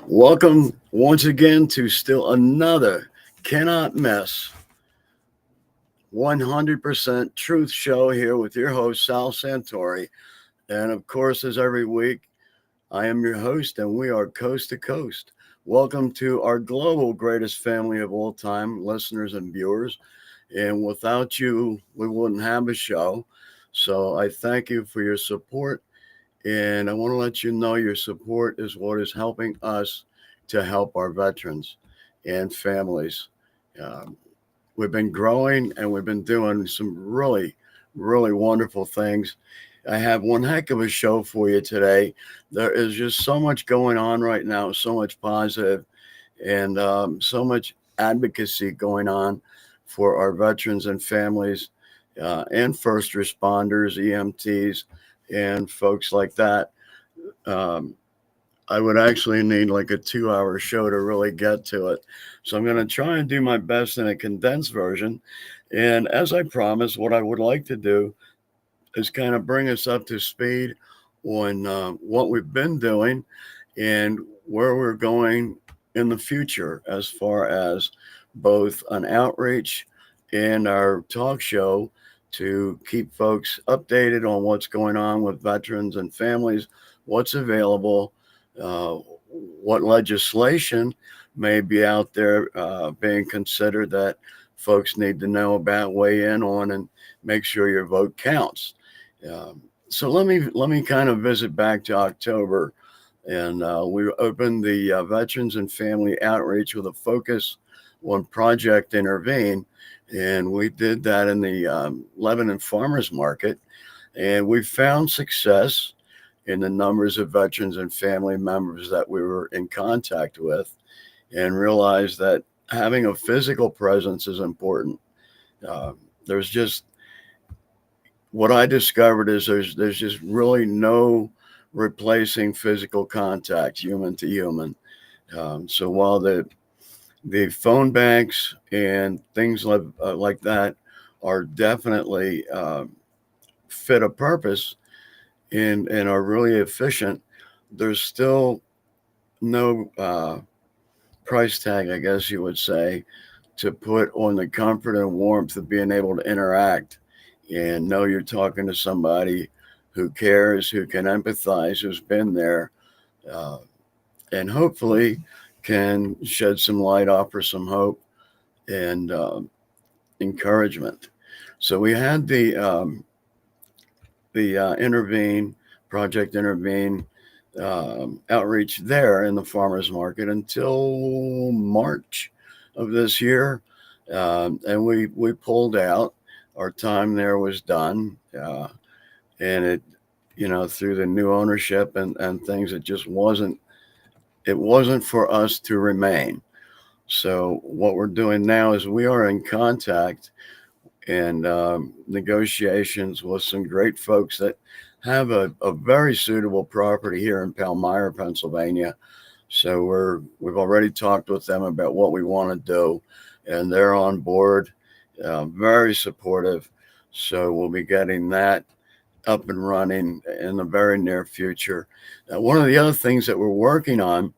Welcome once again to still another Cannot Miss 100% Truth Show here with your host, Sal Santori. And of course, as every week, I am your host, and we are coast to coast. Welcome to our global greatest family of all time, listeners and viewers. And without you, we wouldn't have a show. So I thank you for your support. And I want to let you know your support is what is helping us to help our veterans and families. Um, we've been growing and we've been doing some really wonderful things. I have one heck of a show for you today. There is just so much going on right now, so much positive and so much advocacy going on for our veterans and families and first responders, EMTs, and folks like that. Um, I would actually need like a 2 hour show to really get to it. So I'm going to try and do my best in a condensed version. And as I promised, what I would like to do is kind of bring us up to speed on what we've been doing and where we're going in the future as far as both an outreach and our talk show to keep folks updated on what's going on with veterans and families, what's available, uh, what legislation may be out there being considered that folks need to know about, weigh in on, and make sure your vote counts. So let me kind of visit back to October, and we opened the Veterans and Family Outreach with a focus on Project Intervene, and we did that in the Lebanon Farmers Market, and we found success in the numbers of veterans and family members that we were in contact with, and realized that having a physical presence is important. There's just what I discovered is there's just really no replacing physical contact, human to human. So while the phone banks and things like that are definitely fit a purpose and are really efficient, there's still no price tag, I guess you would say, to put on the comfort and warmth of being able to interact and know you're talking to somebody who cares, who can empathize, who's been there, uh, and hopefully can shed some light, offer some hope and encouragement. So we had the Intervene Project Intervene outreach there in the farmers market until March of this year, and we pulled out. Our time there was done, and through the new ownership and things, it wasn't for us to remain. So what we're doing now is we are in contact and negotiations with some great folks that have a very suitable property here in Palmyra, Pennsylvania. So we've already talked with them about what we want to do, and they're on board, very supportive. So we'll be getting that up and running in the very near future. Now, one of the other things that we're working on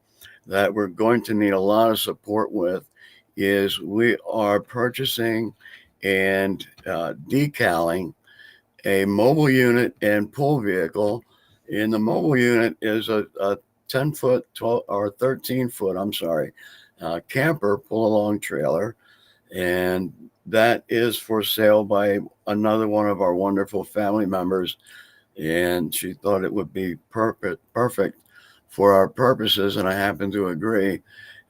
that we're going to need a lot of support with is we are purchasing and decaling a mobile unit and pull vehicle. And the mobile unit is a 10 foot, 12 or 13 foot, I'm sorry, camper pull along trailer. And that is for sale by another one of our wonderful family members. And she thought it would be perfect for our purposes. And I happen to agree.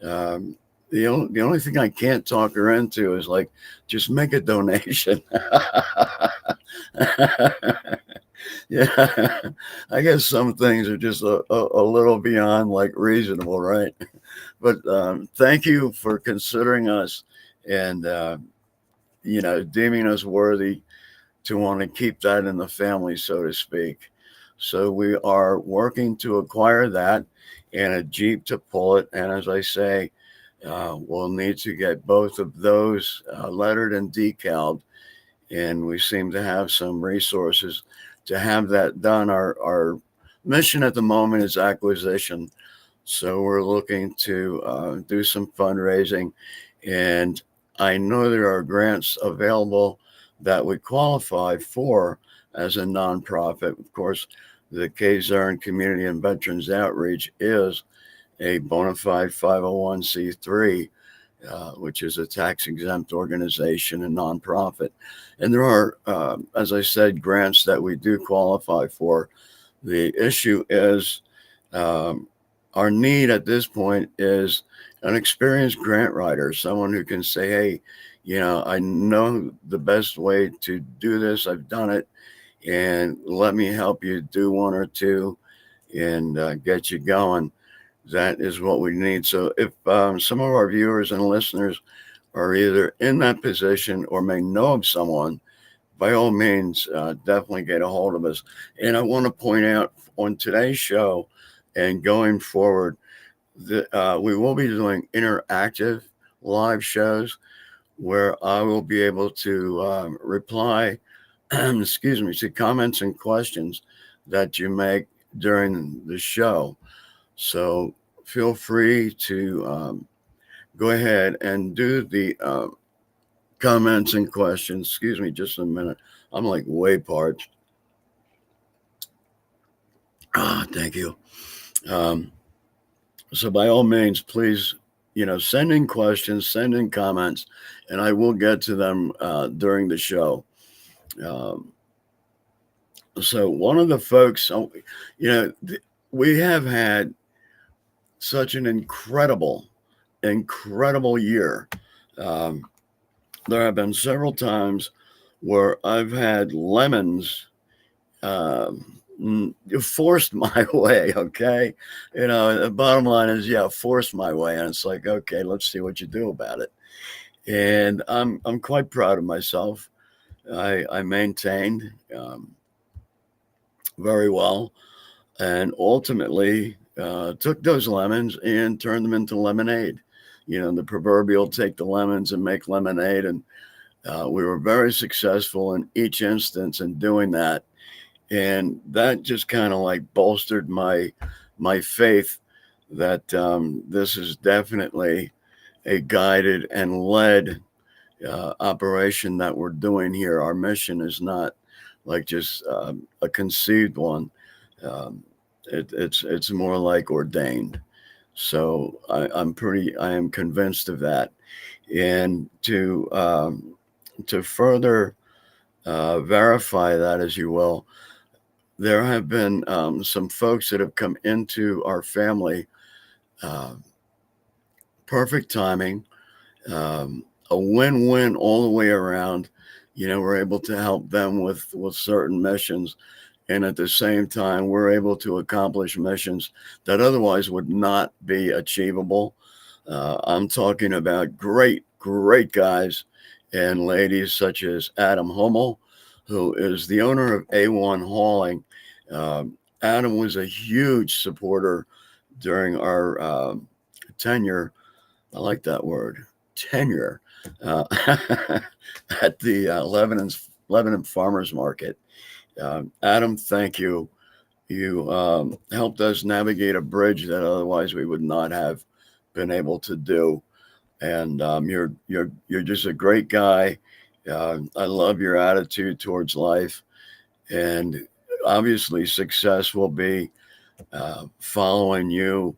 Um, the only thing I can't talk her into is like, just make a donation. Yeah, I guess some things are just a little beyond like reasonable, right? But thank you for considering us and deeming us worthy to want to keep that in the family, so to speak. So we are working to acquire that and a Jeep to pull it. And as I say, we'll need to get both of those lettered and decaled. And we seem to have some resources to have that done. Our mission at the moment is acquisition. So we're looking to do some fundraising, and I know there are grants available that would qualify for as a nonprofit. Of course, the Kazarn Community and Veterans Outreach is a bona fide 501c3, which is a tax exempt organization and nonprofit. And there are, as I said, grants that we do qualify for. The issue is um, our need at this point is an experienced grant writer, someone who can say, hey, I know the best way to do this. I've done it, and let me help you do one or two and get you going. That is what we need. So if some of our viewers and listeners are either in that position or may know of someone, by all means, definitely get a hold of us. And I want to point out on today's show and going forward that we will be doing interactive live shows where I will be able to reply, excuse me, to comments and questions that you make during the show. So feel free to go ahead and do the comments and questions. Excuse me just a minute. I'm like way parched. Thank you. Um, so by all means, please, send in questions, send in comments, and I will get to them during the show. Um, so one of the folks, we have had such an incredible, incredible year. Um, there have been several times where I've had lemons forced my way. Okay, the bottom line is, yeah, forced my way, and it's like, okay, let's see what you do about it. And I'm quite proud of myself. I maintained very well, and ultimately took those lemons and turned them into lemonade. The proverbial take the lemons and make lemonade, and we were very successful in each instance in doing that, and that just kind of like bolstered my faith that this is definitely a guided and led operation that we're doing here. Our mission is not like just a conceived one. Um, it's more like ordained. So I am convinced of that. And to further verify that, as you will, there have been some folks that have come into our family. Uh, Perfect timing, a win-win all the way around. We're able to help them with certain missions, and at the same time, we're able to accomplish missions that otherwise would not be achievable. I'm talking about great, great guys and ladies such as Adam Hummel, who is the owner of A1 Hauling. Adam was a huge supporter during our tenure. I like that word, tenure, uh, at the Lebanon Farmers Market. Adam, thank you. You helped us navigate a bridge that otherwise we would not have been able to do. And you're just a great guy. I love your attitude towards life, and obviously success will be following you,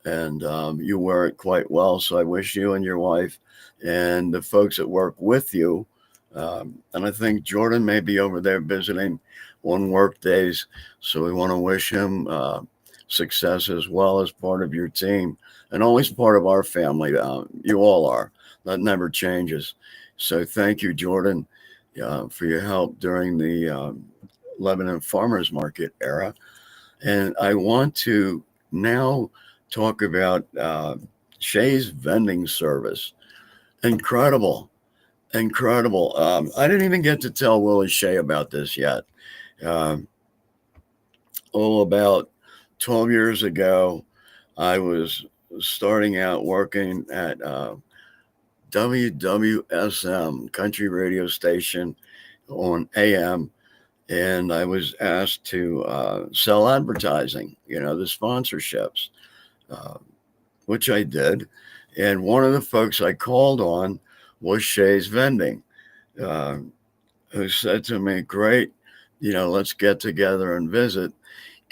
and you wear it quite well. So I wish you and your wife and the folks that work with you, and I think Jordan may be over there visiting on work days, so we want to wish him success as well as part of your team and always part of our family. You all are. That never changes. So thank you, Jordan, for your help during the Lebanon Farmers Market era. And I want to now talk about Shay's vending service. Incredible, incredible. I didn't even get to tell Willie Shea about this yet. Um, about 12 years ago, I was starting out working at WWSM, country radio station on AM, and I was asked to sell advertising, the sponsorships. uh, which I did. And one of the folks I called on was Shays Vending, uh, who said to me, "Great, let's get together and visit."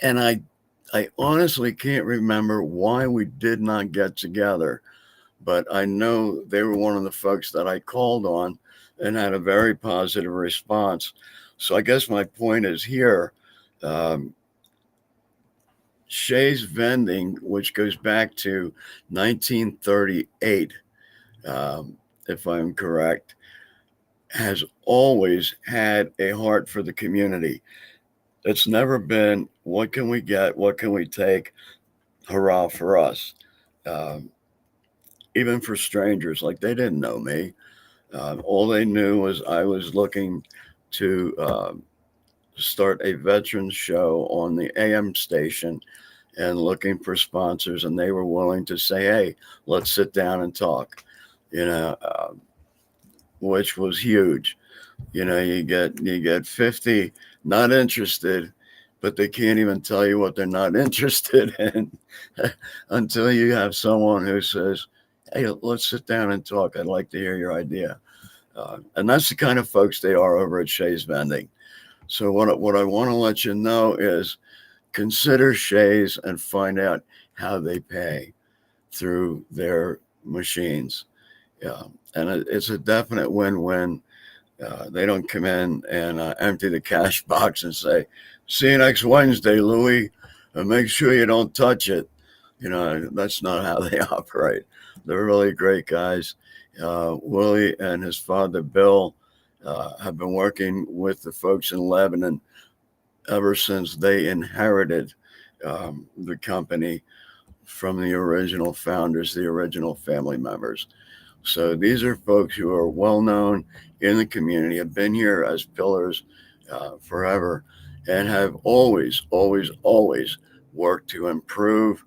And I honestly can't remember why we did not get together, but I know they were one of the folks that I called on and had a very positive response. So I guess my point is here. Um, Shays Vending, which goes back to 1938, if I'm correct, has always had a heart for the community. It's never been, what can we get? What can we take? Hurrah for us. Um, Even for strangers, like they didn't know me. All they knew was I was looking to start a veterans show on the AM station and looking for sponsors, and they were willing to say, "Hey, let's sit down and talk," you know, which was huge. You get 50 not interested, but they can't even tell you what they're not interested in until you have someone who says, "Hey, let's sit down and talk. I'd like to hear your idea." And that's the kind of folks they are over at Shays Vending. So what I want to let you know is consider Shays and find out how they pay through their machines. Yeah, and it's a definite win-win. They don't come in and empty the cash box and say, "See you next Wednesday, Louie, and make sure you don't touch it." That's not how they operate. They're really great guys. Willie and his father, Bill, have been working with the folks in Lebanon ever since they inherited the company from the original founders, the original family members. So these are folks who are well known in the community, have been here as pillars forever, and have always, always, always worked to improve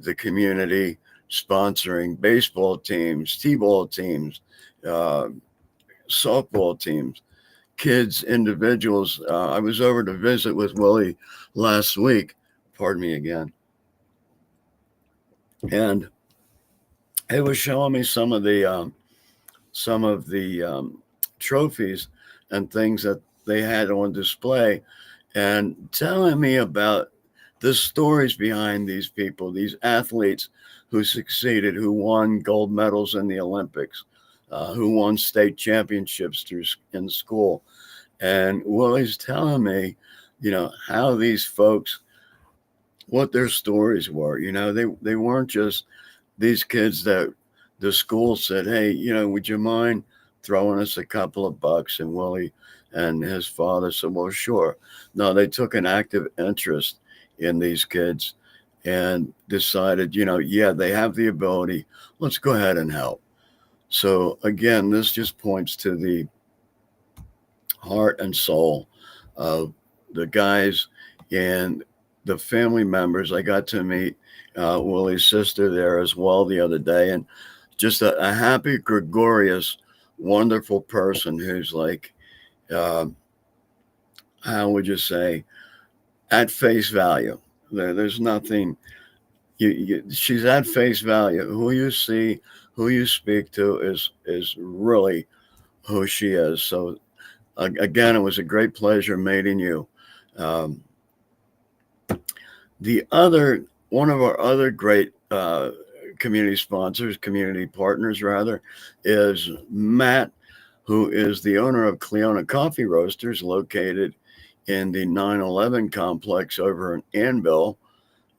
the community, sponsoring baseball teams, t-ball teams, uh, softball teams, kids, individuals. I was over to visit with Willie last week. Pardon me again. And he was showing me some of the trophies and things that they had on display, and telling me about the stories behind these people, these athletes who succeeded, who won gold medals in the Olympics, who won state championships in school. And Willie's telling me, how these folks, what their stories were. They weren't just these kids that the school said, "Hey, would you mind throwing us a couple of bucks?" And Willie and his father said, "Well, sure." No, they took an active interest in these kids and decided, yeah, they have the ability. Let's go ahead and help. So again, this just points to the heart and soul of the guys and the family members. I got to meet Willie's sister there as well the other day, and just a happy, gregarious, wonderful person who's like, uh, how would you say, at face value. There's nothing. She's at face value. Who you see, who you speak to, is really who she is. So again, it was a great pleasure meeting you. Um, the other one of our other great community sponsors, community partners rather, is Matt, who is the owner of Cleona Coffee Roasters, located in the 9/11 complex over in Annville.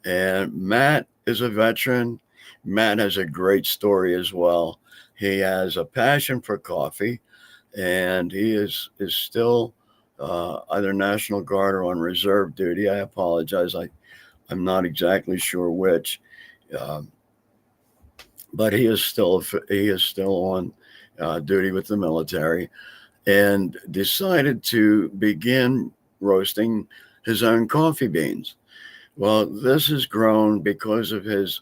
And Matt is a veteran. Matt has a great story as well. He has a passion for coffee, and he is still either National Guard or on reserve duty. I apologize. I'm not exactly sure which, um, but he is still on duty with the military, and decided to begin roasting his own coffee beans. Well, this has grown because of his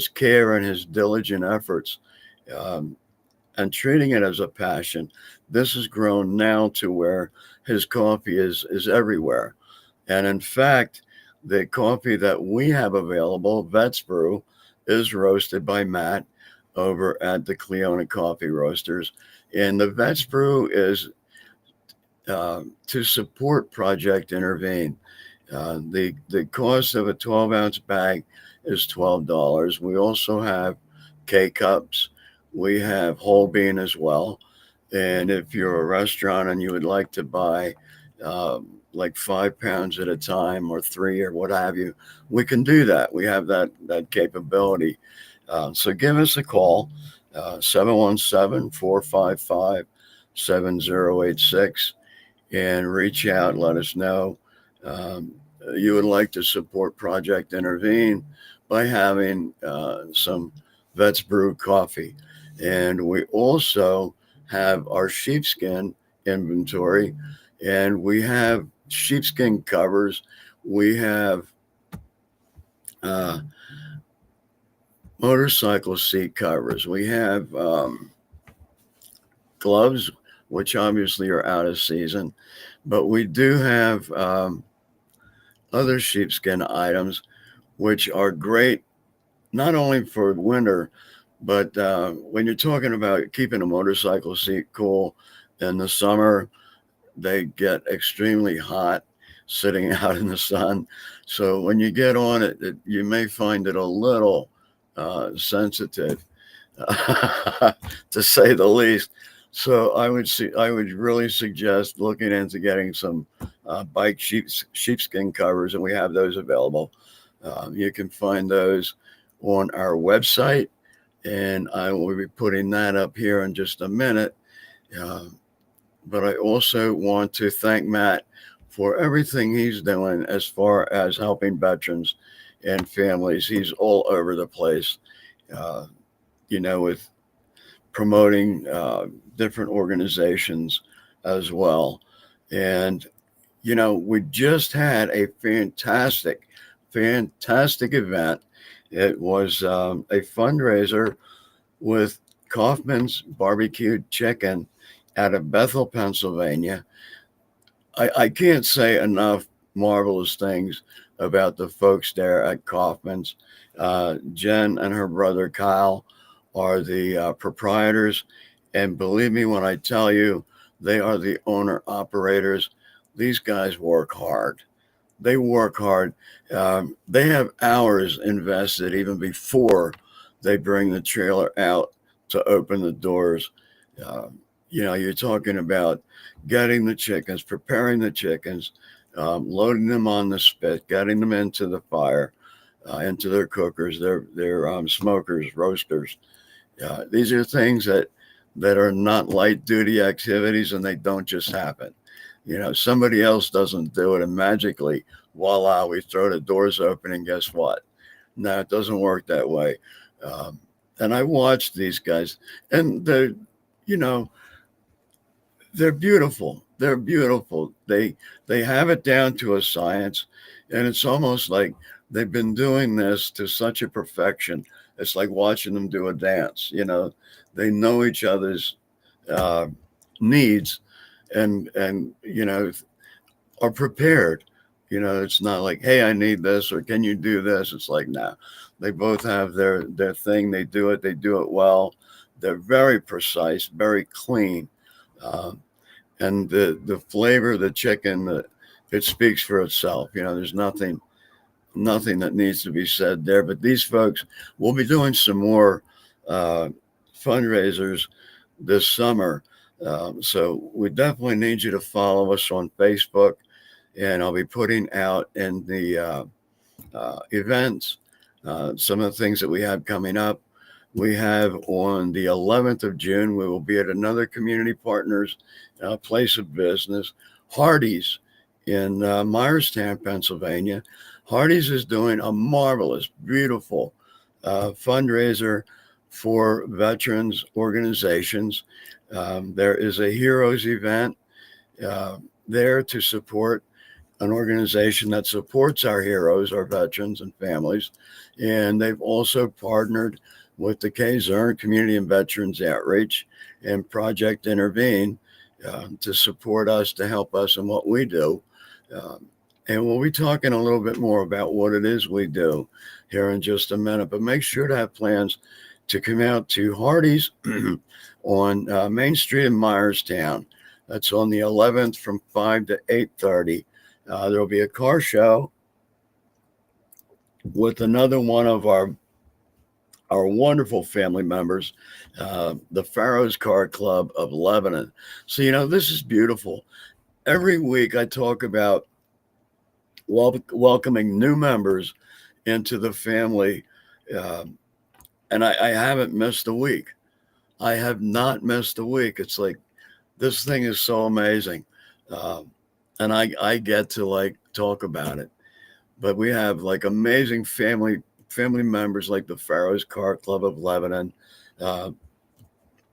care and his diligent efforts, um, and treating it as a passion. This has grown now to where his coffee is everywhere. And in fact, the coffee that we have available, Vets Brew, is roasted by Matt over at the Cleona Coffee Roasters. And the Vets Brew is to support Project Intervene. The cost of a 12-ounce bag is $12. We also have K-Cups. We have whole bean as well. And if you're a restaurant and you would like to buy like 5 pounds at a time or 3 or what have you, we can do that. We have that capability. So give us a call, 717-455-7086, and reach out. Let us know you would like to support Project Intervene by having some Vets Brew coffee. And we also have our sheepskin inventory, and we have sheepskin covers. We have motorcycle seat covers. We have gloves, which obviously are out of season, but we do have other sheepskin items, which are great not only for winter, but when you're talking about keeping a motorcycle seat cool in the summer, they get extremely hot sitting out in the sun. So when you get on it, you may find it a little sensitive, to say the least. So I would really suggest looking into getting some bike sheepskin covers, and we have those available. You can find those on our website, and I will be putting that up here in just a minute. But I also want to thank Matt for everything he's doing as far as helping veterans and families. He's all over the place, with promoting different organizations as well. And, we just had a fantastic event. It was a fundraiser with Kaufman's Barbecued Chicken out of Bethel, Pennsylvania. I can't say enough marvelous things about the folks there at Kaufman's. Jen and her brother Kyle are the proprietors. And believe me when I tell you, they are the owner operators. These guys work hard. They work hard. They have hours invested even before they bring the trailer out to open the doors. You're talking about getting the chickens, preparing the chickens, loading them on the spit, getting them into the fire, into their cookers, their smokers, roasters. These are things that are not light duty activities, and they don't just happen. Somebody else doesn't do it, and magically, voila, we throw the doors open, and guess what? No, it doesn't work that way. And I watched these guys, and they're beautiful. They're beautiful. They have it down to a science, and it's almost like they've been doing this to such a perfection. It's like watching them do a dance. They know each other's needs, and are prepared. It's not like, hey, I need this, or can you do this? It's like, nah. They both have their thing. They do it well. They're very precise, very clean. And the flavor of the chicken, it speaks for itself. There's nothing that needs to be said there. But these folks will be doing some more fundraisers this summer. So we definitely need you to follow us on Facebook, and I'll be putting out in the events some of the things that we have coming up. We have on the 11th of June, we will be at another community partners place of business, Hardee's in Myerstown, Pennsylvania. Hardee's is doing a marvelous, beautiful fundraiser for veterans organizations. There is a Heroes event there to support an organization that supports our heroes, our veterans and families. And they've also partnered with the Kazern Community and Veterans Outreach and Project Intervene to support us, to help us in what we do. And we'll be talking a little bit more about what it is we do here in just a minute. But make sure to have plans to come out to Hardee's on Main Street in Myerstown. That's on the 11th from 5 to 8:30. There'll be a car show with another one of our wonderful family members, the Pharaoh's Car Club of Lebanon. So, this is beautiful. Every week I talk about welcoming new members into the family. And I haven't missed a week. I have not missed a week. It's like, this thing is so amazing. And I get to like talk about it. But we have like amazing family members like the Pharaoh's Car Club of Lebanon.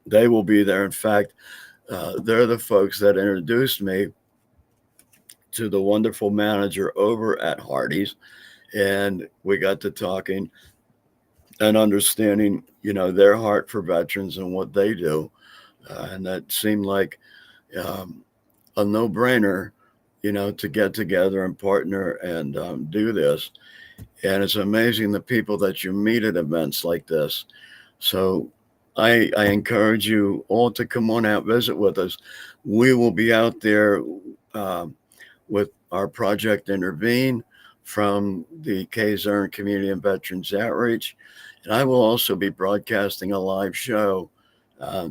They will be there. In fact, they're the folks that introduced me to the wonderful manager over at Hardee's. And we got to talking and understanding, their heart for veterans and what they do. And that seemed like a no-brainer, to get together and partner and do this. And it's amazing the people that you meet at events like this. So I encourage you all to come on out, visit with us. We will be out there with our Project Intervene from the Kazern Community and Veterans Outreach. And I will also be broadcasting a live show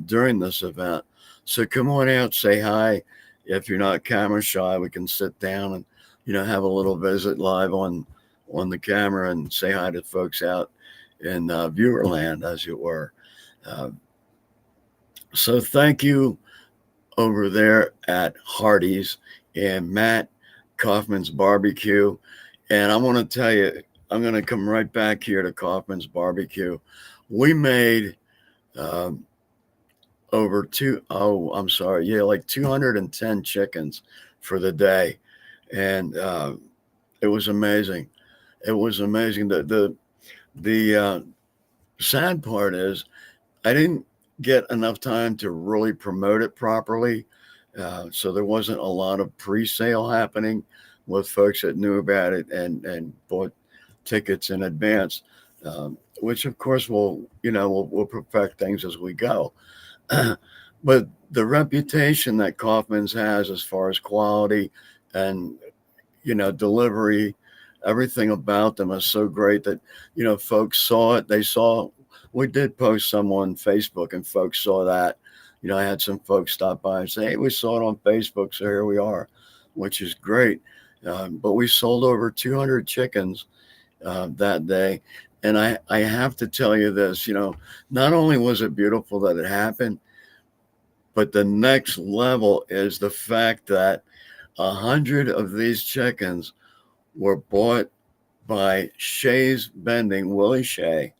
during this event. So come on out, say hi. If you're not camera shy, we can sit down and, have a little visit live on the camera and say hi to folks out in viewerland, as it were. So thank you over there at Hardee's and Matt Kaufman's Barbecue. And I want to tell you, I'm going to come right back here to Kaufman's Barbecue. We made like 210 chickens for the day. And it was amazing. It was amazing. The sad part is I didn't get enough time to really promote it properly. So there wasn't a lot of pre-sale happening with folks that knew about it and bought tickets in advance, which of course we'll perfect things as we go. But the reputation that Kaufman's has as far as quality and, delivery, everything about them is so great that, folks saw it. We did post some on Facebook and folks saw that. I had some folks stop by and say, hey, we saw it on Facebook, so here we are, which is great. But we sold over 200 chickens that day. And I have to tell you this, not only was it beautiful that it happened, but the next level is the fact that 100 of these chickens were bought by Shays Bending, Willie Shea,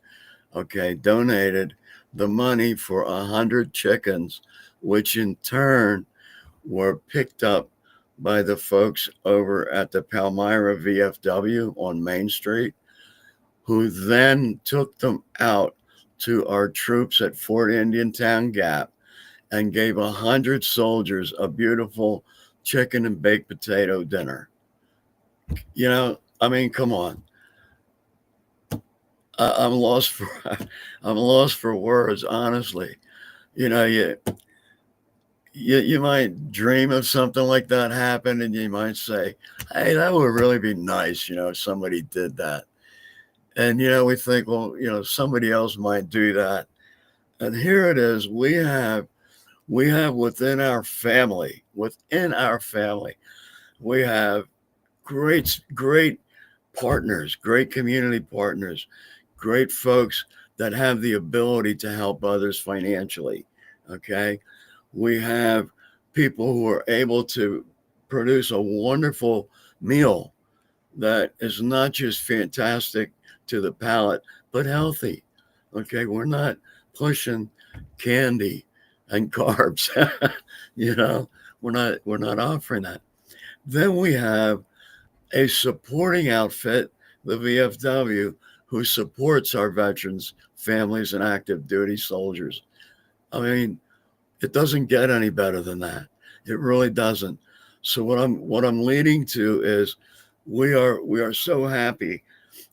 donated the money for 100 chickens, which in turn were picked up by the folks over at the Palmyra VFW on Main Street, who then took them out to our troops at Fort Indiantown Gap and gave 100 soldiers a beautiful chicken and baked potato dinner. Come on. I'm lost for words, honestly. You might dream of something like that happen, and you might say, hey, that would really be nice, if somebody did that. And, we think, well, somebody else might do that. And here it is. We have within our family, we have great partners, great community partners, great folks that have the ability to help others financially. Okay. We have people who are able to produce a wonderful meal that is not just fantastic to the palate, but healthy. Okay. We're not pushing candy and carbs. We're not offering that. Then we have a supporting outfit, the VFW, who supports our veterans, families, and active duty soldiers. It doesn't get any better than that. It really doesn't. So what I'm leading to is we are so happy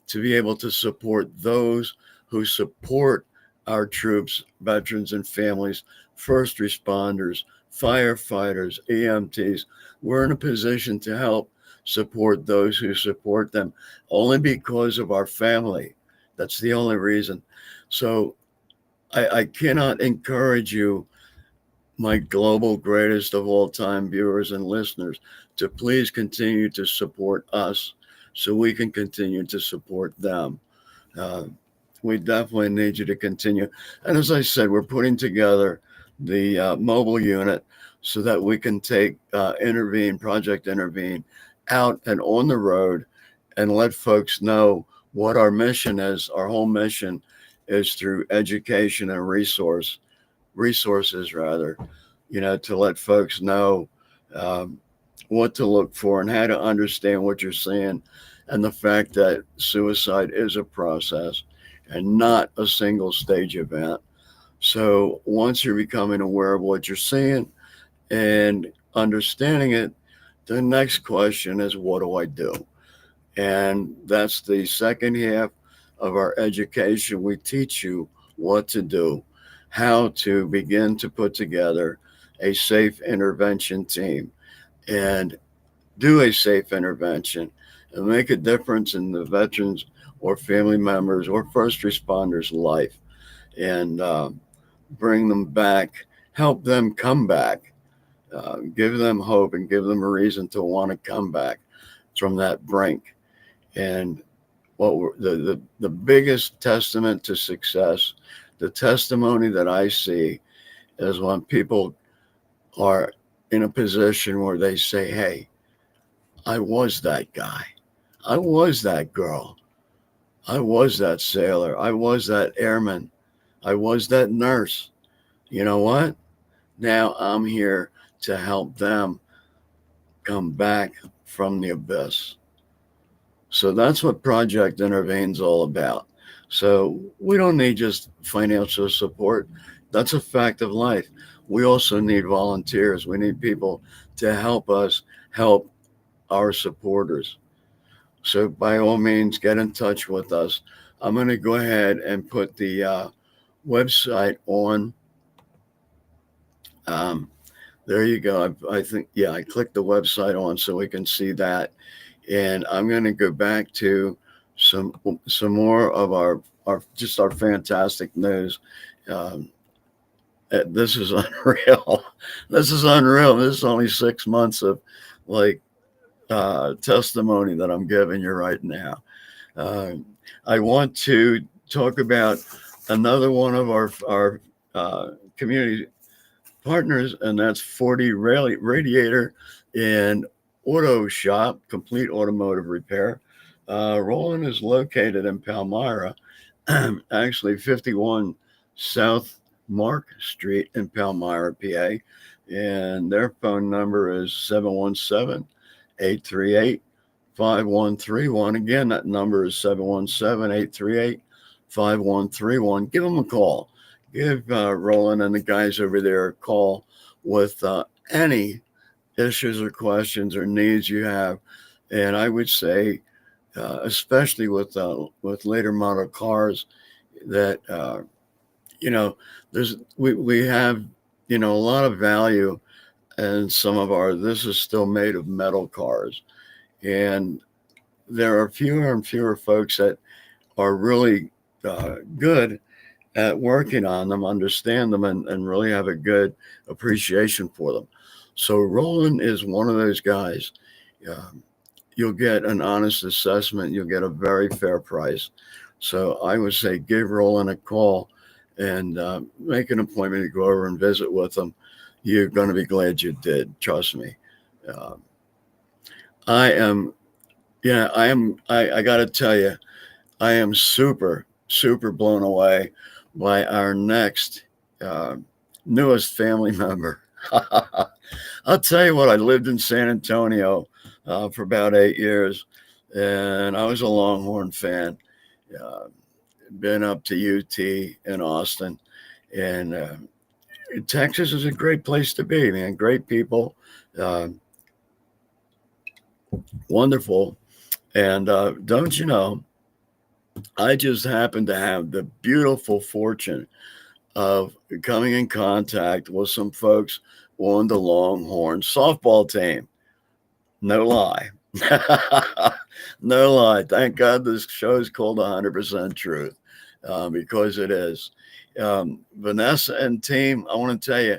to be able to support those who support our troops, veterans and families, first responders, firefighters, EMTs. We're in a position to help support those who support them only because of our family. That's the only reason. So I cannot encourage you, my global greatest of all time viewers and listeners, to please continue to support us so we can continue to support them. Uh, we definitely need you to continue. And as I said, we're putting together the mobile unit so that we can take Project Intervene out and on the road and let folks know what our mission is. Our whole mission is through education and resources rather, to let folks know um, what to look for and how to understand what you're seeing, and the fact that suicide is a process and not a single stage event. So once you're becoming aware of what you're seeing and understanding it, the next question is, what do I do? And that's the second half of our education. We teach you what to do, how to begin to put together a safe intervention team and do a safe intervention and make a difference in the veterans or family members or first responders' life, and bring them back, help them come back, give them hope and give them a reason to want to come back from that brink. And the biggest testament to success, the testimony that I see, is when people are in a position where they say, hey, I was that guy. I was that girl. I was that sailor. I was that airman. I was that nurse. You know what? Now I'm here to help them come back from the abyss. So that's what Project Intervene's all about. So we don't need just financial support. That's a fact of life. We also need volunteers. We need people to help us help our supporters. So by all means, get in touch with us. I'm going to go ahead and put the website on. Um, there you go. I think, yeah, I clicked the website on so we can see that. And I'm going to go back to some more of our fantastic news. Um, this is unreal. This is unreal. This is only 6 months of like testimony that I'm giving you right now. Uh, I want to talk about another one of our community partners, and that's 40 Radiator and Auto Shop, complete automotive repair. Roland is located in Palmyra, actually 51 South Mark Street in Palmyra, PA. And their phone number is 717 838 5131. Again, that number is 717 838 5131. Give them a call. Give Roland and the guys over there a call with any issues or questions or needs you have. And I would say, especially with later model cars, that we have a lot of value, and some of our this is still made of metal cars, and there are fewer and fewer folks that are really good at working on them, understand them, and really have a good appreciation for them. So Roland is one of those guys. Um, you'll get an honest assessment. You'll get a very fair price. So I would say give Roland a call and make an appointment to go over and visit with him. You're going to be glad you did. Trust me. Um, I am, yeah, I got to tell you, I am super, super blown away by our next uh, newest family member. I'll tell you what, I lived in San Antonio for about 8 years, and I was a Longhorn fan. Uh, been up to UT in Austin, and Texas is a great place to be, man. Great people, uh, wonderful. And don't you know, I just happened to have the beautiful fortune of coming in contact with some folks on the Longhorn softball team. No lie. No lie. Thank God this show is called 100% Truth, because it is. Vanessa and team, I want to tell you,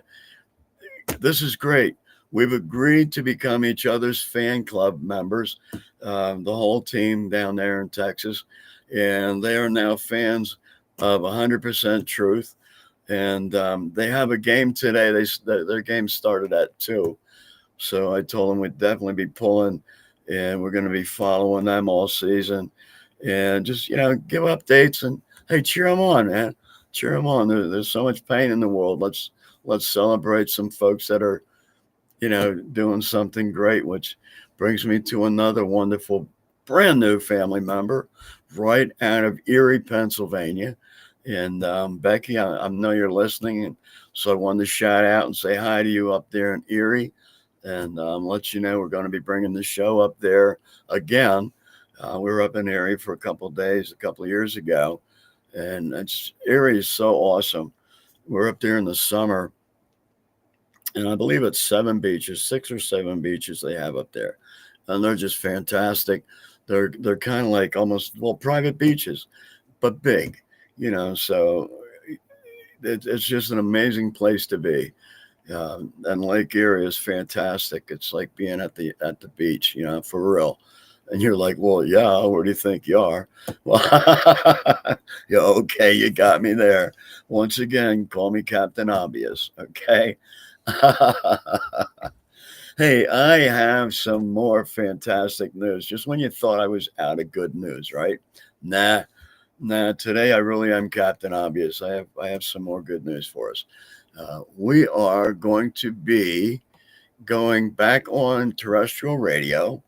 this is great. We've agreed to become each other's fan club members, the whole team down there in Texas, and they are now fans of 100% Truth. And they have a game today. Their game started at 2. So I told them we'd definitely be pulling, and we're going to be following them all season, and just give updates and hey, cheer them on, man. Cheer them on. There's so much pain in the world. Let's celebrate some folks that are doing something great, which brings me to another wonderful, brand new family member right out of Erie, Pennsylvania. And Becky, I know you're listening, and so I wanted to shout out and say hi to you up there in Erie, and let you know we're going to be bringing the show up there again. We were up in Erie for a couple of days a couple of years ago, and Erie is so awesome. We're up there in the summer, and I believe it's 7 beaches, 6 or 7 beaches they have up there, and they're just fantastic. They're kind of like almost, well, private beaches, but big, So it's just an amazing place to be. And Lake Erie is fantastic. It's like being at the beach, for real. And you're like, well, yeah, where do you think you are? Well, yeah, okay, you got me there. Once again, call me Captain Obvious, okay? Hey, I have some more fantastic news. Just when you thought I was out of good news, right? Nah, nah. Today I really am Captain Obvious. I have some more good news for us. We are going to be going back on terrestrial radio.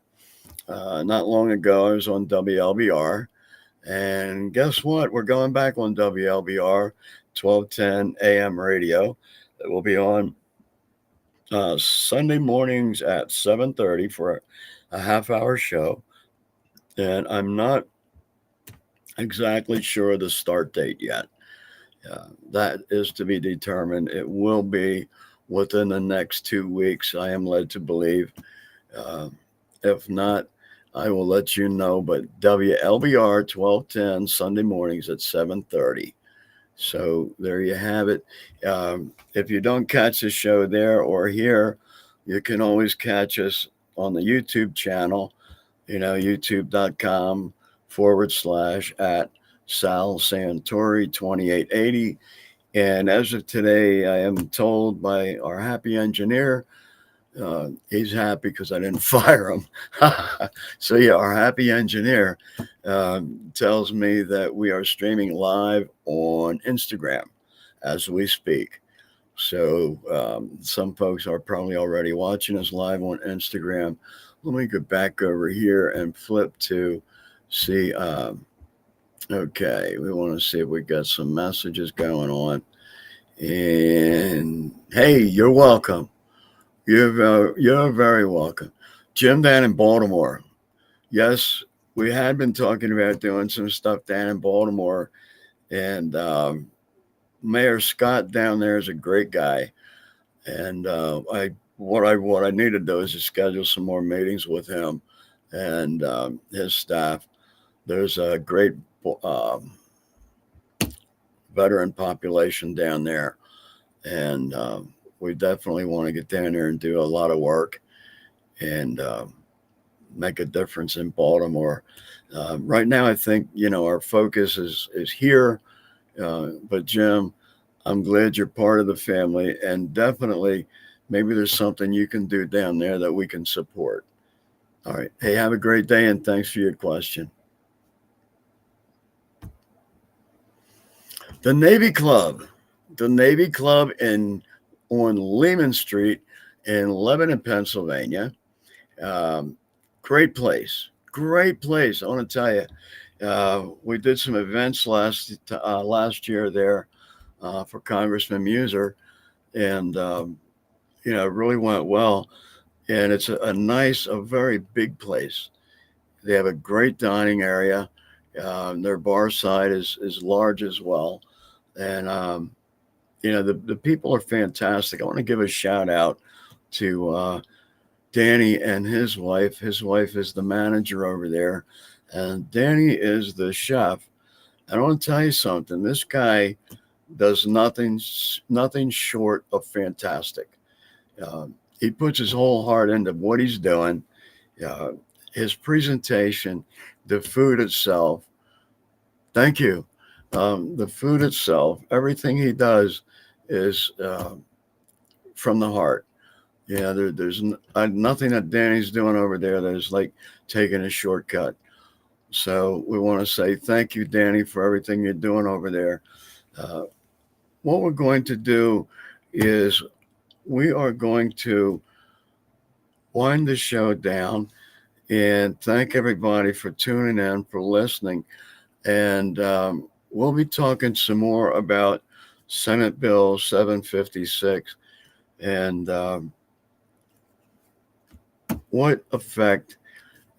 Not long ago, I was on WLBR, and guess what? We're going back on WLBR, 1210 AM radio. It will be on Sunday mornings at 7:30 for a half-hour show, and I'm not exactly sure the start date yet. That is to be determined. It will be within the next 2 weeks, I am led to believe. Uh, if not, I will let you know. But WLBR 1210 Sunday mornings at 7:30. So there you have it. If you don't catch the show there or here, you can always catch us on the YouTube channel, youtube.com/ at Sal Santori 2880. And as of today, I am told by our happy engineer, he's happy because I didn't fire him. So, yeah, our happy engineer tells me that we are streaming live on Instagram as we speak. So, some folks are probably already watching us live on Instagram. Let me go back over here and flip to see. Okay, we want to see if we got some messages going on. And hey, you're welcome. You're very welcome. Jim down in Baltimore. Yes, we had been talking about doing some stuff down in Baltimore, and Mayor Scott down there is a great guy. And what I need to do is just schedule some more meetings with him and his staff. There's a great um, veteran population down there, and we definitely want to get down there and do a lot of work and make a difference in Baltimore. Right now, I think our focus is here. But Jim, I'm glad you're part of the family, and definitely maybe there's something you can do down there that we can support. All right. Hey, have a great day, and thanks for your question. The Navy Club, in on Lehman Street in Lebanon, Pennsylvania. Um, Great place. Great place. I want to tell you, we did some events last year there for Congressman Muser, and it really went well. And it's a nice, a very big place. They have a great dining area. Their bar side is large as well. And, the people are fantastic. I want to give a shout out to Danny and his wife. His wife is the manager over there, and Danny is the chef. And I want to tell you something. This guy does nothing short of fantastic. He puts his whole heart into what he's doing. Uh, his presentation, the food itself. Thank you. The food itself, everything he does is from the heart. Yeah, there's nothing that Danny's doing over there that is like taking a shortcut. So we want to say thank you, Danny, for everything you're doing over there. Uh, what we're going to do is we are going to wind the show down and thank everybody for tuning in, for listening. And we'll be talking some more about Senate Bill 756 and what effect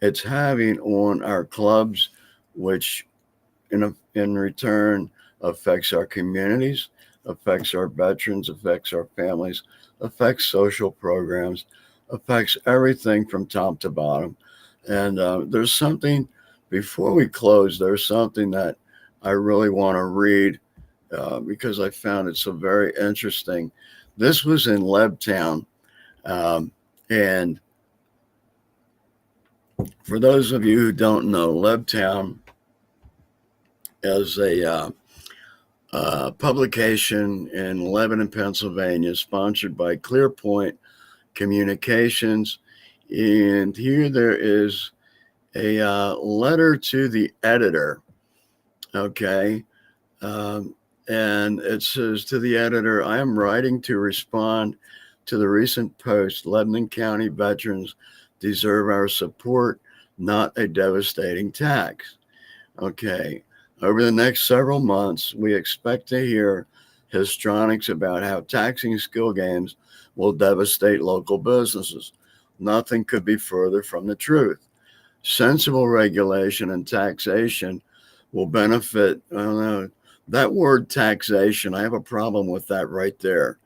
it's having on our clubs, which in return affects our communities, affects our veterans, affects our families, affects social programs, affects everything from top to bottom. And there's something, before we close, there's something that I really want to read because I found it so very interesting. This was in Lebtown. And for those of you who don't know, Lebtown is a publication in Lebanon, Pennsylvania, sponsored by Clearpoint Communications. And here there is a letter to the editor. Okay. And it says to the editor, I am writing to respond to the recent post, Lebanon County veterans deserve our support, not a devastating tax. Okay. Over the next several months, we expect to hear histrionics about how taxing skill games will devastate local businesses. Nothing could be further from the truth. Sensible regulation and taxation will benefit. I don't know. That word taxation, I have a problem with that right there.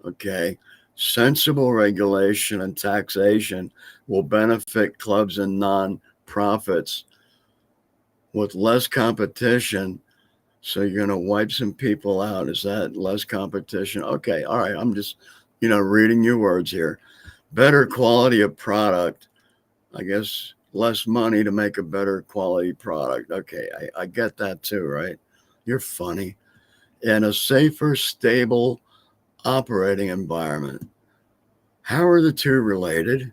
Okay. Sensible regulation and taxation will benefit clubs and non-profits with less competition. So you're going to wipe some people out. Is that less competition? Okay. All right. I'm just, reading your words here. Better quality of product. I guess less money to make a better quality product. Okay. I get that too, right? You're funny. And a safer, stable operating environment. How are the two related?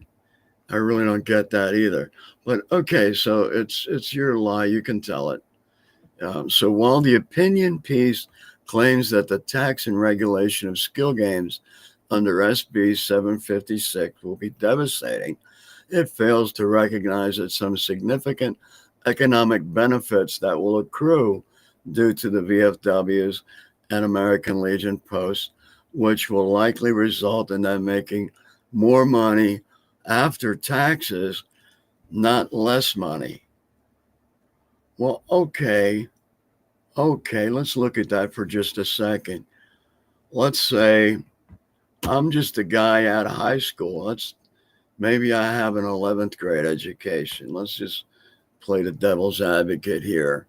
I really don't get that either. But okay, so it's your lie. You can tell it. So while the opinion piece claims that the tax and regulation of skill games under SB 756 will be devastating, it fails to recognize that some significant economic benefits that will accrue due to the VFWs and American Legion posts, which will likely result in them making more money after taxes, not less money. Well, okay, let's look at that for just a second. Let's say I'm just a guy out of high school. Maybe I have an 11th grade education. Let's just play the devil's advocate here.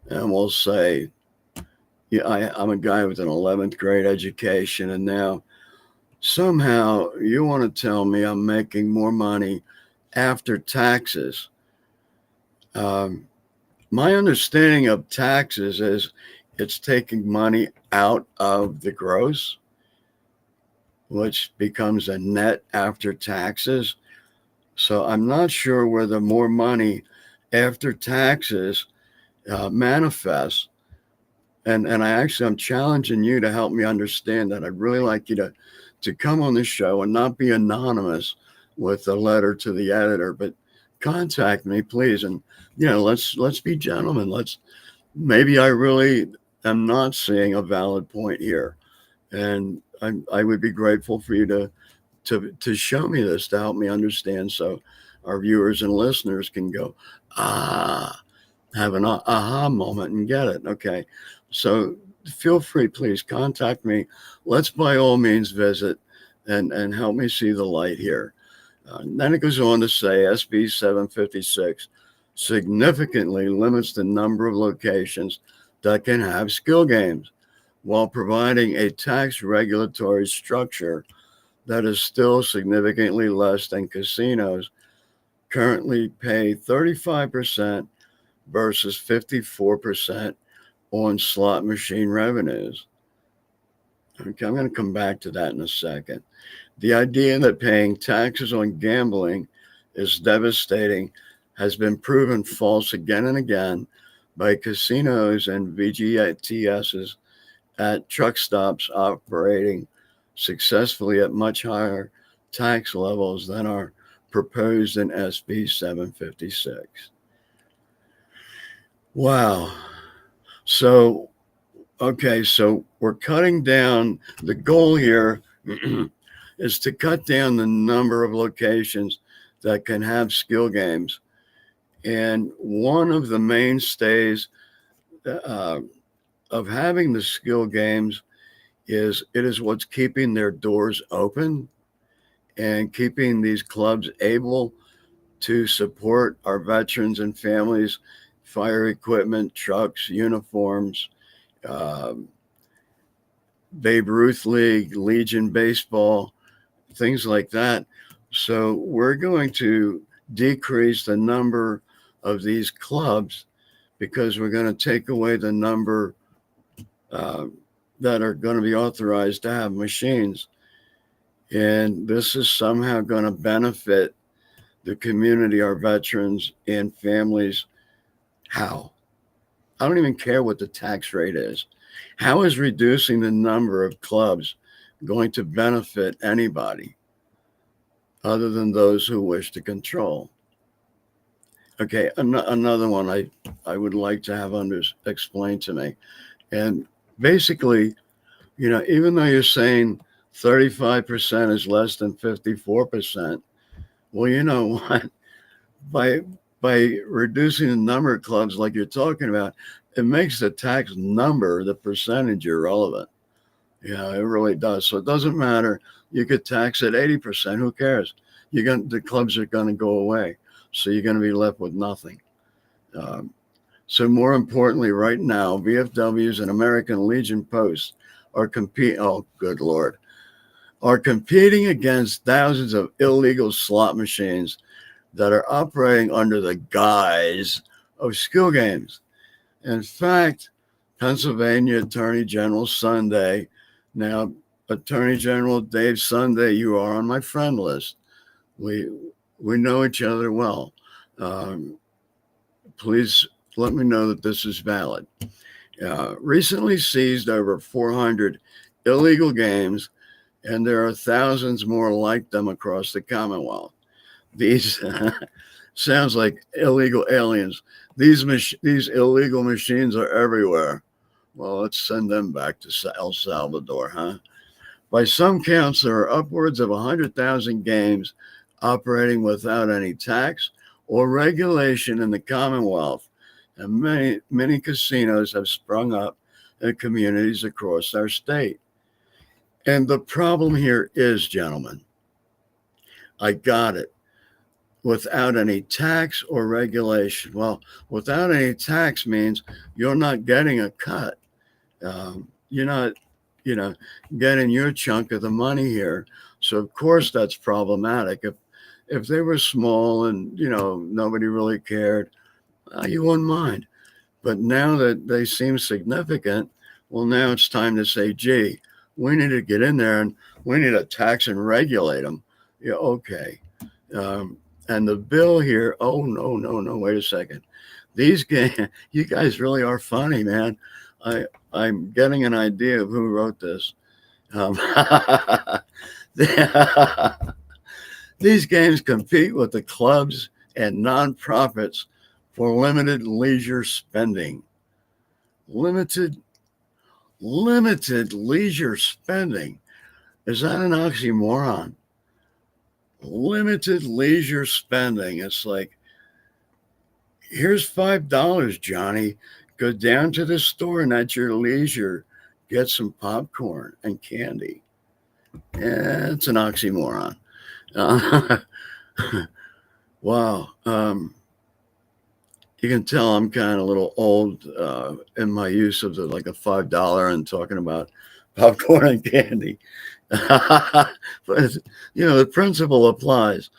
And we'll say, yeah, I'm a guy with an 11th grade education, and now somehow you want to tell me I'm making more money after taxes. My understanding of taxes is it's taking money out of the gross, which becomes a net after taxes. So I'm not sure where the more money after taxes manifests. And I'm challenging you to help me understand that. I'd really like you to come on the show and not be anonymous with a letter to the editor, but contact me, please. And let's be gentlemen. Maybe I really am not seeing a valid point here, and I would be grateful for you to show me this, to help me understand. So our viewers and listeners can go, have an aha moment and get it. Okay. So feel free, please contact me. Let's by all means visit and help me see the light here. Then it goes on to say SB 756 significantly limits the number of locations that can have skill games while providing a tax regulatory structure that is still significantly less than casinos currently pay 35% versus 54% on slot machine revenues. Okay, I'm going to come back to that in a second. The idea that paying taxes on gambling is devastating has been proven false again and again by casinos and VGTSs at truck stops operating successfully at much higher tax levels than are proposed in SB 756. Wow. So, okay, so we're cutting down. The goal here is to cut down the number of locations that can have skill games. And one of the mainstays of having the skill games is it is what's keeping their doors open and keeping these clubs able to support our veterans and families, fire equipment, trucks, uniforms, Babe Ruth League, Legion Baseball, things like that. So we're going to decrease the number of these clubs because we're going to take away the number that are going to be authorized to have machines. And this is somehow going to benefit the community, our veterans and families. How? I don't even care what the tax rate is. How is reducing the number of clubs going to benefit anybody other than those who wish to control? Okay, another one I would like to have explained to me. And basically, even though you're saying 35% is less than 54%, well, you know what? By reducing the number of clubs like you're talking about, it makes the tax number, the percentage, irrelevant. Yeah, it really does. So it doesn't matter. You could tax at 80%. Who cares? The clubs are going to go away. So you're going to be left with nothing. So more importantly, right now, VFWs and American Legion Posts are competing. Oh, good Lord. Are competing against thousands of illegal slot machines that are operating under the guise of skill games. In fact, Pennsylvania Attorney General Sunday, now Attorney General Dave Sunday, you are on my friend list. We know each other well. Please let me know that this is valid. Recently seized over 400 illegal games, and there are thousands more like them across the Commonwealth. These sounds like illegal aliens. These illegal machines are everywhere. Well, let's send them back to El Salvador, huh? By some counts, there are upwards of 100,000 games operating without any tax or regulation in the Commonwealth, and many casinos have sprung up in communities across our state. And the problem here is, gentlemen, I got it. Without any tax or regulation. Well, without any tax means you're not getting a cut. You're not, getting your chunk of the money here. So of course that's problematic. If they were small and nobody really cared, you wouldn't mind. But now that they seem significant, well, now it's time to say, gee, we need to get in there and we need to tax and regulate them. Yeah, okay. And the bill here, oh, no, wait a second. These games, you guys really are funny, man. I'm getting an idea of who wrote this. These games compete with the clubs and nonprofits for limited leisure spending. Limited leisure spending. Is that an oxymoron? limited leisure spending. It's like, here's $5, Johnny. Go down to the store and at your leisure, get some popcorn and candy. It's an oxymoron. Uh, wow. You can tell I'm kind of a little old in my use of like a $5 and talking about popcorn and candy. But the principle applies.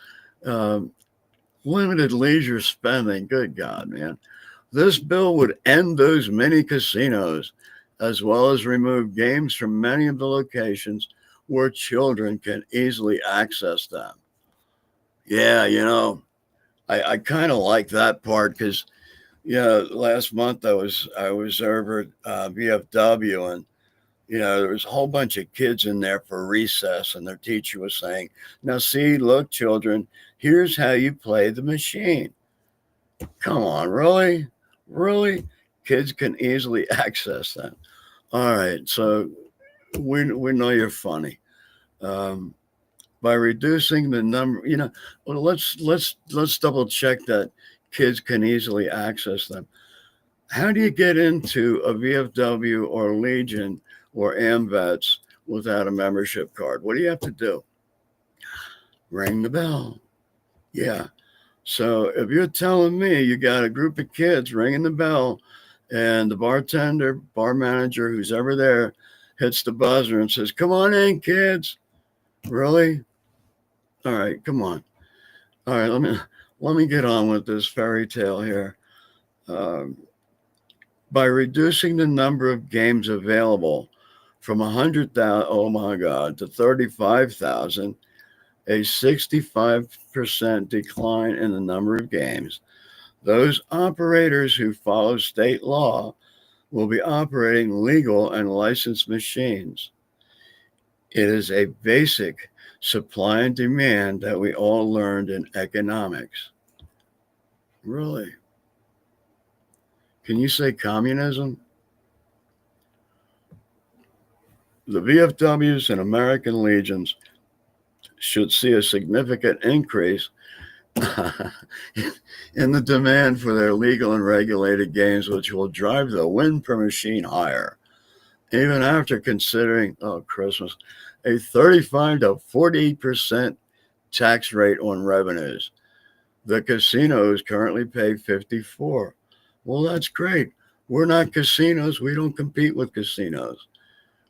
Um, Limited leisure spending. Good God, man. This bill would end those mini casinos as well as remove games from many of the locations where children can easily access them. Yeah, I kind of like that part because last month I was over at VFW, and there was a whole bunch of kids in there for recess, and their teacher was saying, "Now see, look, children, here's how you play the machine." Come on, really? Really? Kids can easily access that. All right, so we know you're funny. Um, by reducing the number, well, let's double check that kids can easily access them. How do you get into a VFW or Legion or AMVETS without a membership card? What do you have to do? Ring the bell. Yeah. So if you're telling me you got a group of kids ringing the bell and the bartender, bar manager, who's ever there, hits the buzzer and says, "Come on in, kids." Really? All right, come on. All right, let me get on with this fairy tale here. Um, by reducing the number of games available from 100,000, oh my God, to 35,000, a 65% decline in the number of games. Those operators who follow state law will be operating legal and licensed machines. It is a basic supply and demand that we all learned in economics. Really? Can you say communism? The VFWs and American Legions should see a significant increase in the demand for their legal and regulated games, which will drive the win per machine higher, even after considering, Christmas, a 35 to 48% tax rate on revenues. The casinos currently pay 54. Well, that's great. We're not casinos. We don't compete with casinos.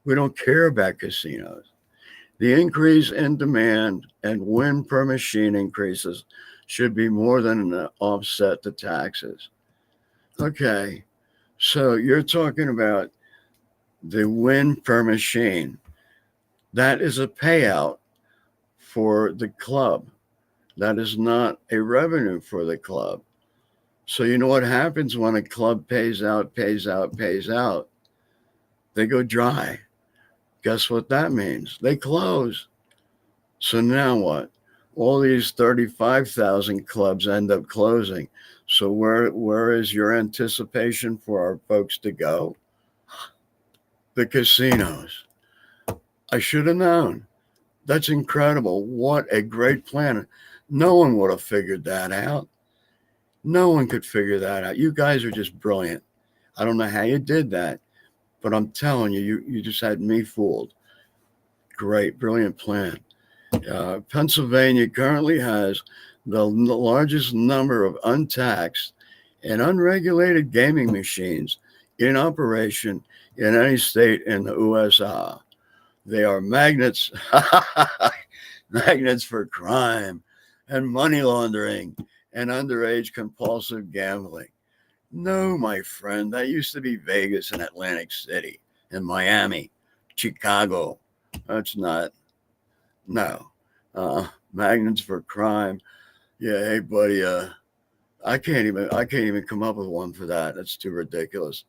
We don't care about casinos. The increase in demand and win per machine increases should be more than an offset to taxes. Okay, so you're talking about the win per machine. That is a payout for the club. That is not a revenue for the club. So you know what happens when a club pays out, pays out, pays out? They go dry. Guess what that means? They close. So now what? All these 35,000 clubs end up closing. So where is your anticipation for our folks to go? The casinos. I should have known. That's incredible. What a great plan. No one would have figured that out. No one could figure that out. You guys are just brilliant. I don't know how you did that, but I'm telling you, you just had me fooled. Great, brilliant plan. Pennsylvania currently has the largest number of untaxed and unregulated gaming machines in operation in any state in the USA. They are magnets, magnets for crime and money laundering and underage compulsive gambling. No, my friend, that used to be Vegas and Atlantic City and Miami, Chicago. That's not, no. Magnets for crime. Yeah, hey buddy, I can't even come up with one for that. That's too ridiculous.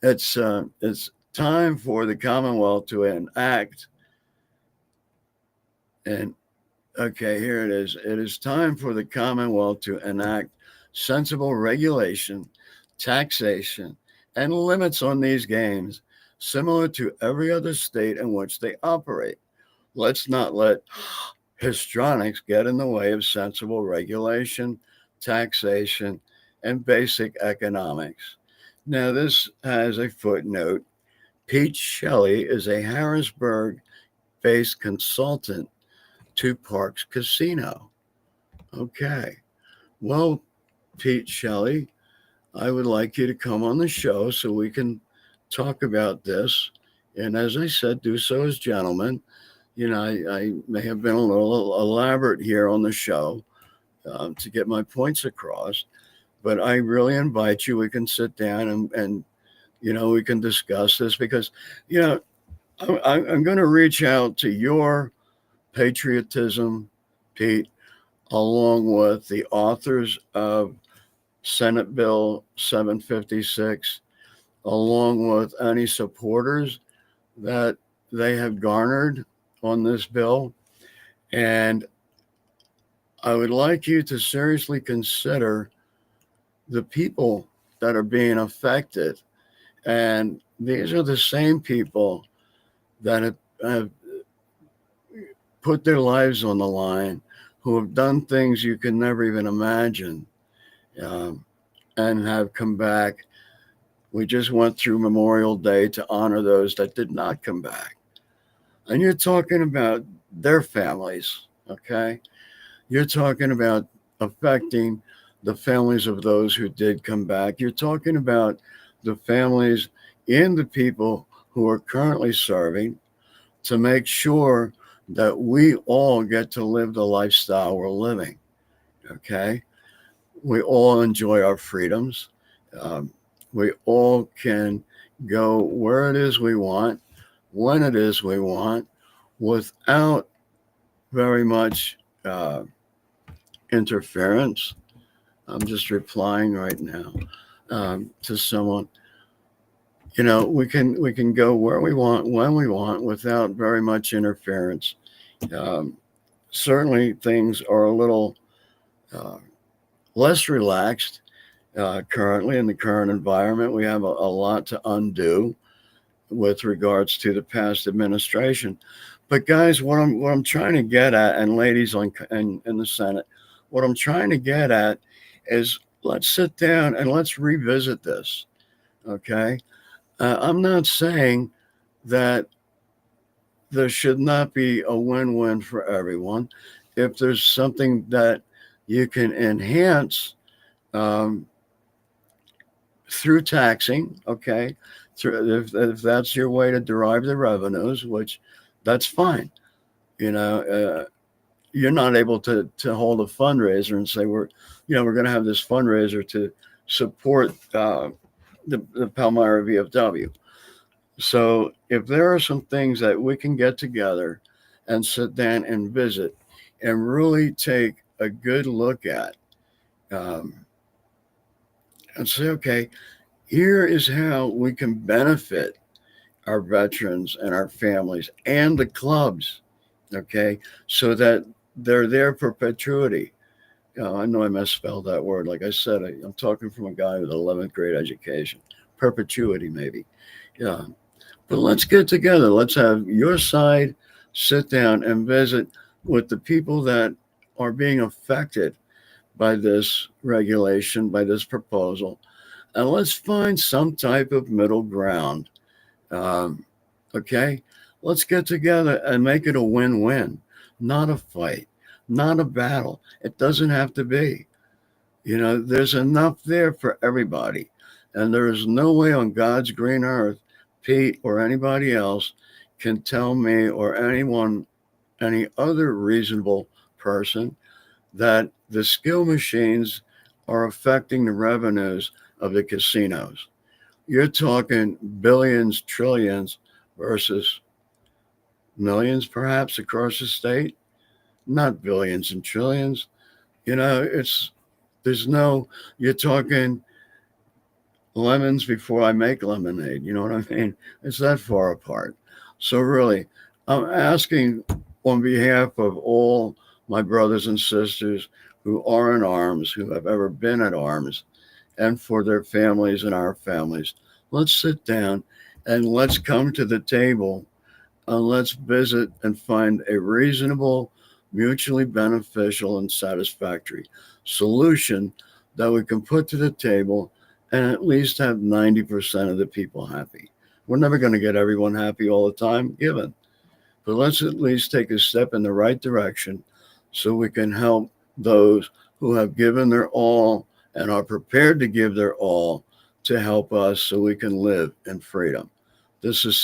It's time for the Commonwealth to enact, and okay, here it is. It is time for the Commonwealth to enact sensible regulation, taxation, and limits on these games similar to every other state in which they operate. Let's not let histrionics get in the way of sensible regulation, taxation, and basic economics. Now, this has a footnote. Pete Shelley is a Harrisburg based consultant to Parks Casino. Okay. Well, Pete Shelley, I would like you to come on the show so we can talk about this. And as I said, do so as gentlemen. I may have been a little elaborate here on the show to get my points across, but I really invite you. We can sit down and we can discuss this because, you know, I'm going to reach out to your patriotism, Pete, along with the authors of Senate Bill 756, along with any supporters that they have garnered on this bill. And I would like you to seriously consider the people that are being affected. And these are the same people that have put their lives on the line, who have done things you can never even imagine, and have come back. We just went through Memorial Day to honor those that did not come back. And you're talking about their families, okay? You're talking about affecting the families of those who did come back. You're talking about the families and the people who are currently serving to make sure that we all get to live the lifestyle we're living, okay? We all enjoy our freedoms. We all can go where it is we want, when it is we want, without very much interference. I'm just replying right now to someone. We can go where we want, when we want, without very much interference. Certainly, things are a little less relaxed currently in the current environment. We have a lot to undo with regards to the past administration. But guys, what I'm trying to get at, and ladies in the Senate, what I'm trying to get at is let's sit down and let's revisit this. Okay, I'm not saying that there should not be a win-win for everyone. If there's something that you can enhance through taxing, okay, if that's your way to derive the revenues, which that's fine. You're not able to hold a fundraiser and say we're going to have this fundraiser to support the Palmyra VFW. So if there are some things that we can get together and sit down and visit and really take a good look at, and say, okay, here is how we can benefit our veterans and our families and the clubs, okay, so that they're there for perpetuity. I know I misspelled that word. Like I said, I'm talking from a guy with 11th grade education. Perpetuity, maybe. Yeah. But let's get together. Let's have your side sit down and visit with the people that are being affected by this regulation, by this proposal, and let's find some type of middle ground. Okay? Let's get together and make it a win-win, not a fight, not a battle. It doesn't have to be. There's enough there for everybody. And there is no way on God's green earth, Pete or anybody else, can tell me or anyone, any other reasonable person, that the skill machines are affecting the revenues of the casinos. You're talking billions, trillions versus millions, perhaps, across the state. Not billions and trillions. You're talking lemons before I make lemonade. You know what I mean? It's that far apart. So really, I'm asking on behalf of all my brothers and sisters who are in arms, who have ever been at arms, and for their families and our families, let's sit down and let's come to the table and let's visit and find a reasonable, mutually beneficial, and satisfactory solution that we can put to the table and at least have 90% of the people happy. We're never going to get everyone happy all the time, given, but let's at least take a step in the right direction so we can help those who have given their all and are prepared to give their all to help us so we can live in freedom. This is